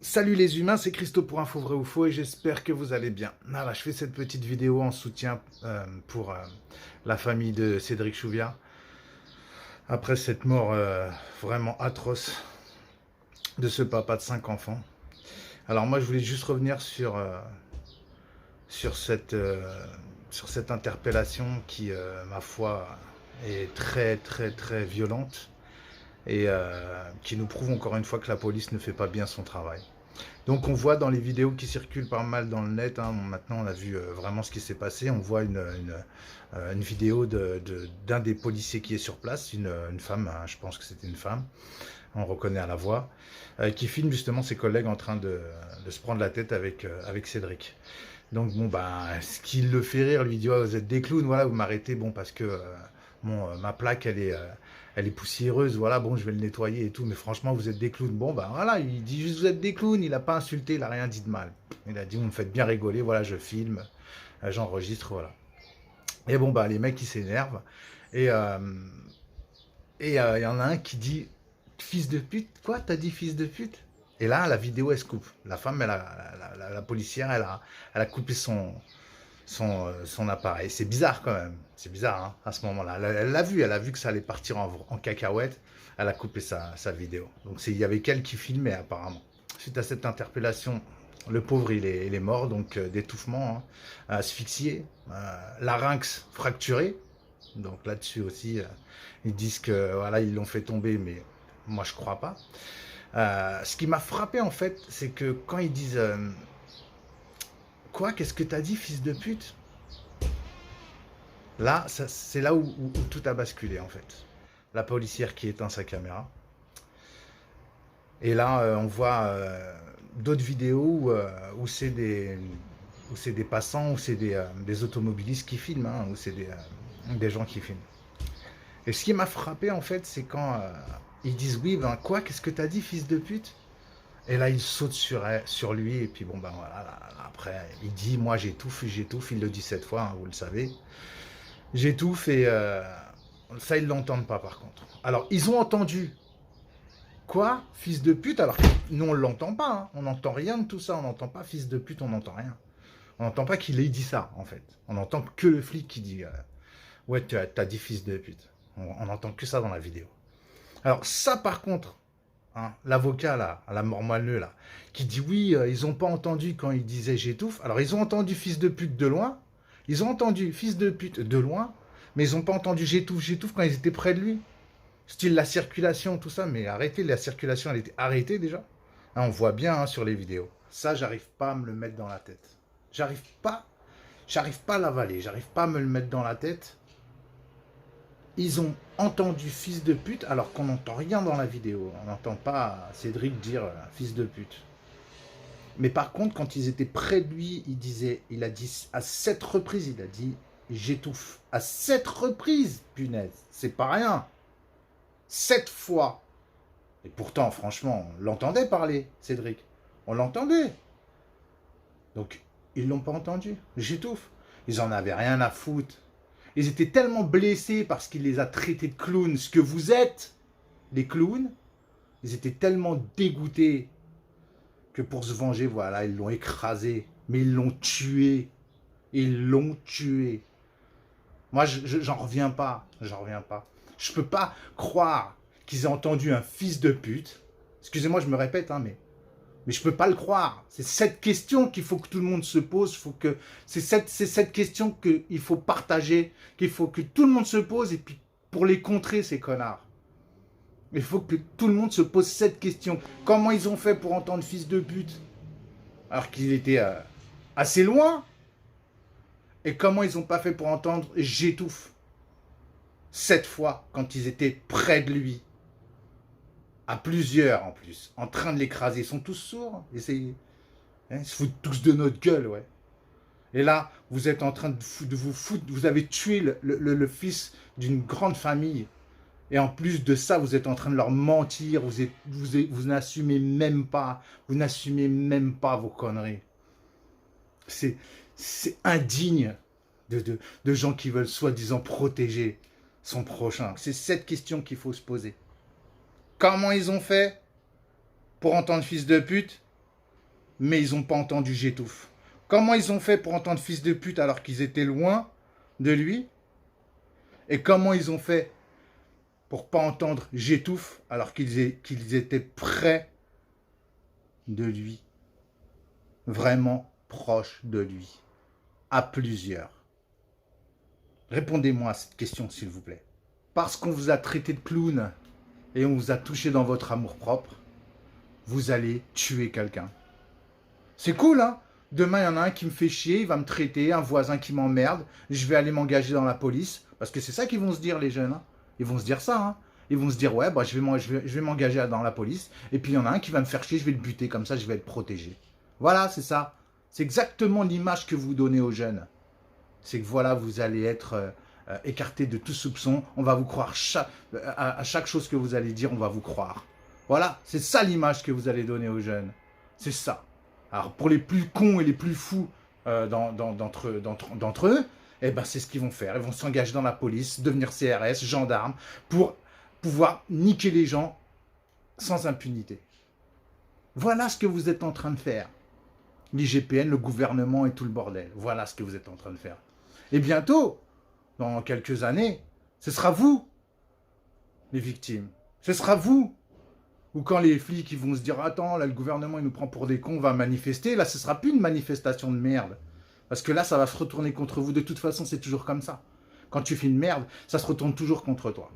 Salut les humains, c'est Christo pour Info Vrai ou Faux et j'espère que vous allez bien. Voilà, je fais cette petite vidéo en soutien pour la famille de Cédric Chouviat après cette mort vraiment atroce de ce papa de 5 enfants. Alors moi je voulais juste revenir sur, sur cette interpellation qui, ma foi, est très très très violente et qui nous prouve encore une fois que la police ne fait pas bien son travail. Donc on voit dans les vidéos qui circulent pas mal dans le net, hein, maintenant on a vu vraiment ce qui s'est passé, on voit une vidéo d'un des policiers qui est sur place, une femme, hein, je pense que c'était une femme, on reconnaît à la voix, qui filme justement ses collègues en train de se prendre la tête avec Cédric. Donc bon, bah, ce qui le fait rire, lui dit oh, vous êtes des clowns, voilà, vous m'arrêtez, bon, parce que ma plaque, elle est poussiéreuse, voilà, bon, je vais le nettoyer et tout, mais franchement, vous êtes des clowns. Bon, bah voilà, il dit juste vous êtes des clowns, il n'a pas insulté, il n'a rien dit de mal. Il a dit vous me faites bien rigoler, voilà, je filme, j'enregistre, voilà. Et bon, bah les mecs, ils s'énervent, et il y en a un qui dit fils de pute, quoi, t'as dit fils de pute? Et là, la vidéo, elle se coupe. La femme, la policière, elle a coupé son appareil. C'est bizarre quand même. C'est bizarre hein, à ce moment-là. Elle a vu que ça allait partir en cacahuète. Elle a coupé sa vidéo. Donc il y avait qu'elle qui filmait apparemment. Suite à cette interpellation, le pauvre il est mort, donc d'étouffement, hein, asphyxié, larynx fracturé. Donc là-dessus aussi, ils disent que voilà ils l'ont fait tomber, mais moi je crois pas. Ce qui m'a frappé en fait, c'est que quand ils disent quoi, qu'est-ce que t'as dit, fils de pute? Là, c'est là où tout a basculé en fait. La policière qui éteint sa caméra. Et là, on voit d'autres vidéos où c'est des passants, où c'est des automobilistes qui filment, hein, où c'est des gens qui filment. Et ce qui m'a frappé en fait, c'est quand ils disent oui, ben quoi, qu'est-ce que t'as dit, fils de pute? Et là, il saute sur lui, et puis bon, ben voilà, là, après, il dit moi j'étouffe, il le dit 7 fois, hein, vous le savez. J'étouffe et ça, ils l'entendent pas par contre. Alors, ils ont entendu quoi, fils de pute? Alors, nous, on l'entend pas, hein. On n'entend rien de tout ça, on n'entend pas fils de pute, on n'entend rien. On n'entend pas qu'il ait dit ça, en fait. On n'entend que le flic qui dit ouais, t'as dit fils de pute. On n'entend que ça dans la vidéo. Alors, ça, par contre, hein, l'avocat, là, à la mort moelleux, là, qui dit oui, ils n'ont pas entendu quand il disait j'étouffe. Alors, ils ont entendu fils de pute de loin, ils ont entendu fils de pute de loin, mais ils n'ont pas entendu j'étouffe quand ils étaient près de lui. Style la circulation, tout ça, mais arrêtez, la circulation, elle était arrêtée déjà. Hein, on voit bien hein, sur les vidéos. Ça, j'arrive pas à me le mettre dans la tête. J'arrive pas à l'avaler, j'arrive pas à me le mettre dans la tête. Ils ont entendu fils de pute alors qu'on n'entend rien dans la vidéo. On n'entend pas Cédric dire fils de pute. Mais par contre, quand ils étaient près de lui, il a dit à 7 reprises, il a dit j'étouffe. À 7 reprises, punaise, c'est pas rien. 7 fois. Et pourtant, franchement, on l'entendait parler, Cédric. On l'entendait. Donc, ils l'ont pas entendu. J'étouffe. Ils en avaient rien à foutre. Ils étaient tellement blessés parce qu'il les a traités de clowns, ce que vous êtes, les clowns. Ils étaient tellement dégoûtés que pour se venger, voilà, ils l'ont écrasé. Mais ils l'ont tué. Ils l'ont tué. Moi, j'en reviens pas. J'en reviens pas. Je peux pas croire qu'ils aient entendu un fils de pute. Excusez-moi, je me répète, hein, mais je peux pas le croire. C'est cette question qu'il faut que tout le monde se pose. C'est cette question qu'il faut partager, qu'il faut que tout le monde se pose, et puis pour les contrer, ces connards. Il faut que tout le monde se pose cette question. Comment ils ont fait pour entendre fils de pute alors qu'ils étaient assez loin? Et comment ils n'ont pas fait pour entendre j'étouffe 7 fois quand ils étaient près de lui? À plusieurs en plus, en train de l'écraser. Ils sont tous sourds. Ils se foutent tous de notre gueule, ouais. Et là, vous êtes en train de vous foutre. Vous avez tué le fils d'une grande famille. Et en plus de ça, vous êtes en train de leur mentir. Vous n'assumez même pas. Vous n'assumez même pas vos conneries. C'est indigne de gens qui veulent soi-disant protéger son prochain. C'est cette question qu'il faut se poser. Comment ils ont fait pour entendre fils de pute? mais ils n'ont pas entendu j'étouffe. Comment ils ont fait pour entendre fils de pute alors qu'ils étaient loin de lui? Et comment ils ont fait pour pas entendre j'étouffe alors qu'ils étaient près de lui? Vraiment proche de lui. À plusieurs. Répondez-moi à cette question, s'il vous plaît. Parce qu'on vous a traité de clown et on vous a touché dans votre amour-propre, vous allez tuer quelqu'un. C'est cool, hein? Demain, il y en a un qui me fait chier, il va me traiter, un voisin qui m'emmerde, je vais aller m'engager dans la police. Parce que c'est ça qu'ils vont se dire, les jeunes. Hein. Ils vont se dire ça. Hein. Ils vont se dire, ouais, bah, je vais m'engager dans la police. Et puis, il y en a un qui va me faire chier, je vais le buter, comme ça, je vais être protégé. Voilà, c'est ça. C'est exactement l'image que vous donnez aux jeunes. C'est que voilà, vous allez être écarté de tout soupçon. On va vous croire à chaque chose que vous allez dire, on va vous croire. Voilà, c'est ça l'image que vous allez donner aux jeunes. C'est ça. Alors, pour les plus cons et les plus fous d'entre eux, eh ben, c'est ce qu'ils vont faire. Ils vont s'engager dans la police, devenir CRS, gendarmes, pour pouvoir niquer les gens sans impunité. Voilà ce que vous êtes en train de faire. L'IGPN, le gouvernement et tout le bordel. Voilà ce que vous êtes en train de faire. Et bientôt, dans quelques années, ce sera vous, les victimes. Ce sera vous. Ou quand les flics ils vont se dire « Attends, là, le gouvernement il nous prend pour des cons, on va manifester », là, ce ne sera plus une manifestation de merde. Parce que là, ça va se retourner contre vous. De toute façon, c'est toujours comme ça. Quand tu fais une merde, ça se retourne toujours contre toi.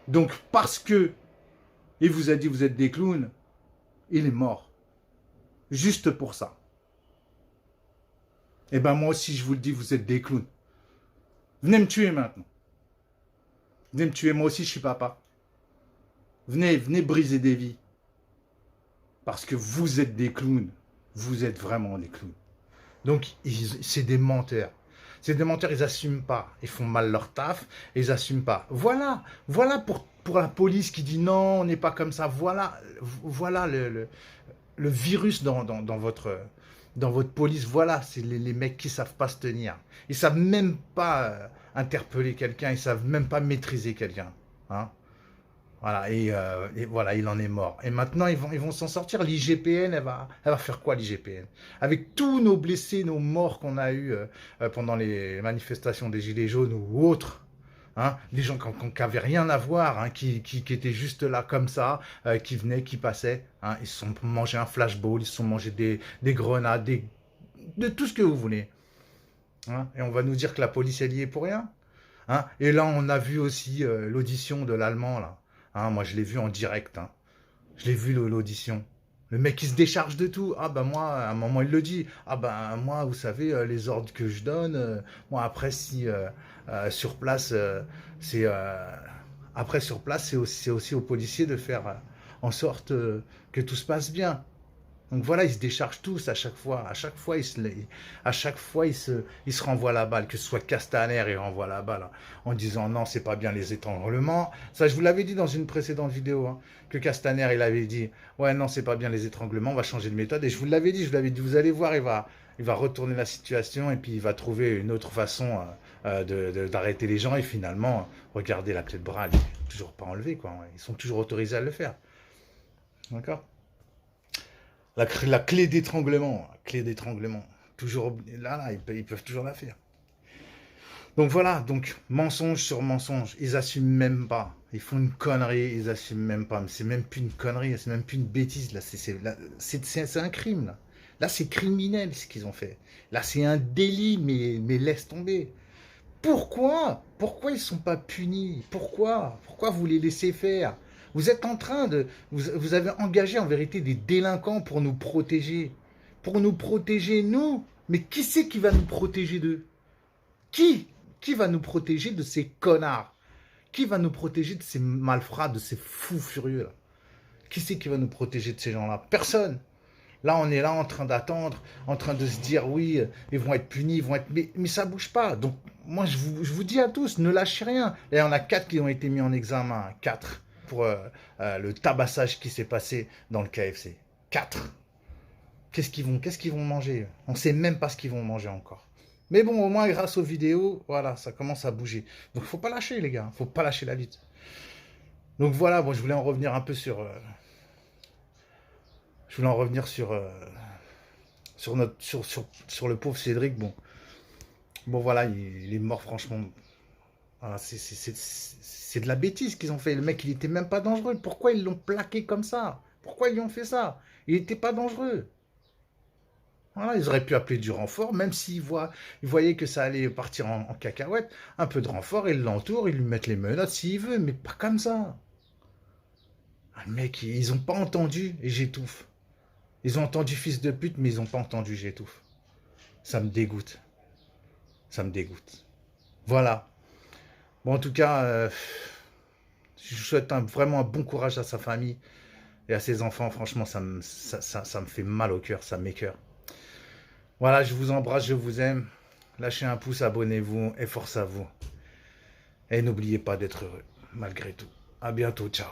Donc, parce que il vous a dit « Vous êtes des clowns », il est mort. Juste pour ça. Eh ben, moi aussi, je vous le dis, vous êtes des clowns. Venez me tuer maintenant. Venez me tuer, moi aussi, je suis papa. Venez briser des vies. Parce que vous êtes des clowns. Vous êtes vraiment des clowns. Donc, c'est des menteurs. C'est des menteurs, ils n'assument pas. Ils font mal leur taf et ils n'assument pas. Voilà pour la police qui dit non, on n'est pas comme ça. Voilà le virus dans votre police. Voilà, c'est les mecs qui ne savent pas se tenir. Ils ne savent même pas interpeller quelqu'un. Ils ne savent même pas maîtriser quelqu'un. Hein. Voilà, et voilà, il en est mort. Et maintenant, ils vont s'en sortir. L'IGPN, elle va faire quoi, l'IGPN? Avec tous nos blessés, nos morts qu'on a eus pendant les manifestations des Gilets jaunes ou autres, hein, des gens qui n'avaient rien à voir, hein, qui étaient juste là comme ça, qui venaient, qui passaient. Hein, ils se sont mangés un flashball, ils se sont mangés des grenades, de tout ce que vous voulez. Hein, et on va nous dire que la police, elle y est pour rien. Hein, et là, on a vu aussi l'audition de l'Allemand, là. Hein, moi, je l'ai vu en direct. Hein. Je l'ai vu l'audition. Le mec, il se décharge de tout. Ah ben moi, à un moment, il le dit. Ah ben moi, vous savez, les ordres que je donne, moi, après, si sur place, c'est... après, sur place, c'est aussi aux policiers de faire en sorte que tout se passe bien. Donc voilà, ils se déchargent tous à chaque fois. À chaque fois, ils se renvoient la balle. Que ce soit Castaner, il renvoie la balle hein, en disant non, c'est pas bien les étranglements. Ça, je vous l'avais dit dans une précédente vidéo, hein, que Castaner, il avait dit ouais, non, c'est pas bien les étranglements, on va changer de méthode. Et je vous l'avais dit, vous allez voir, il va retourner la situation et puis il va trouver une autre façon d'arrêter les gens. Et finalement, regardez la clé de bras, elle n'est toujours pas enlevée, quoi. Ils sont toujours autorisés à le faire. D'accord ? La clé d'étranglement, toujours là, ils peuvent toujours la faire. Donc voilà, donc mensonge sur mensonge, ils assument même pas. Ils font une connerie, ils assument même pas. Mais c'est même plus une connerie, c'est même plus une bêtise. Là, c'est un crime. Là, c'est criminel ce qu'ils ont fait. Là, c'est un délit, mais laisse tomber. Pourquoi ils ne sont pas punis? Pourquoi vous les laissez faire? Vous êtes en train de... Vous avez engagé en vérité des délinquants pour nous protéger. Pour nous protéger, nous. Mais qui c'est qui va nous protéger d'eux? Qui va nous protéger de ces connards? Qui va nous protéger de ces malfrats, de ces fous furieux là? Qui c'est qui va nous protéger de ces gens-là? Personne. Là, on est là en train d'attendre, en train de se dire, oui, ils vont être punis, ils vont être... Mais ça ne bouge pas. Donc, moi, je vous dis à tous, ne lâchez rien. Là, il y en a 4 qui ont été mis en examen. 4 pour le tabassage qui s'est passé dans le KFC. 4. Qu'est-ce qu'ils vont manger? On ne sait même pas ce qu'ils vont manger encore. Mais bon, au moins, grâce aux vidéos, voilà, ça commence à bouger. Donc, il ne faut pas lâcher, les gars. Il ne faut pas lâcher la lutte. Donc, voilà, bon, je voulais en revenir un peu sur... sur le pauvre Cédric. Bon voilà, il est mort, franchement. Voilà, c'est de la bêtise qu'ils ont fait. Le mec, il était même pas dangereux. Pourquoi ils l'ont plaqué comme ça? Pourquoi ils lui ont fait ça? Il était pas dangereux. Voilà, ils auraient pu appeler du renfort, même ils voyaient que ça allait partir en cacahuète. Un peu de renfort, ils l'entourent, ils lui mettent les menottes s'il veut, mais pas comme ça. Ah, le mec, ils ont pas entendu et j'étouffe. Ils ont entendu fils de pute, mais ils ont pas entendu j'étouffe. Ça me dégoûte. Ça me dégoûte. Voilà. Bon, en tout cas, je souhaite vraiment un bon courage à sa famille et à ses enfants. Franchement, ça me fait mal au cœur, ça m'écoeure. Voilà, je vous embrasse, je vous aime. Lâchez un pouce, abonnez-vous et force à vous. Et n'oubliez pas d'être heureux, malgré tout. À bientôt, ciao.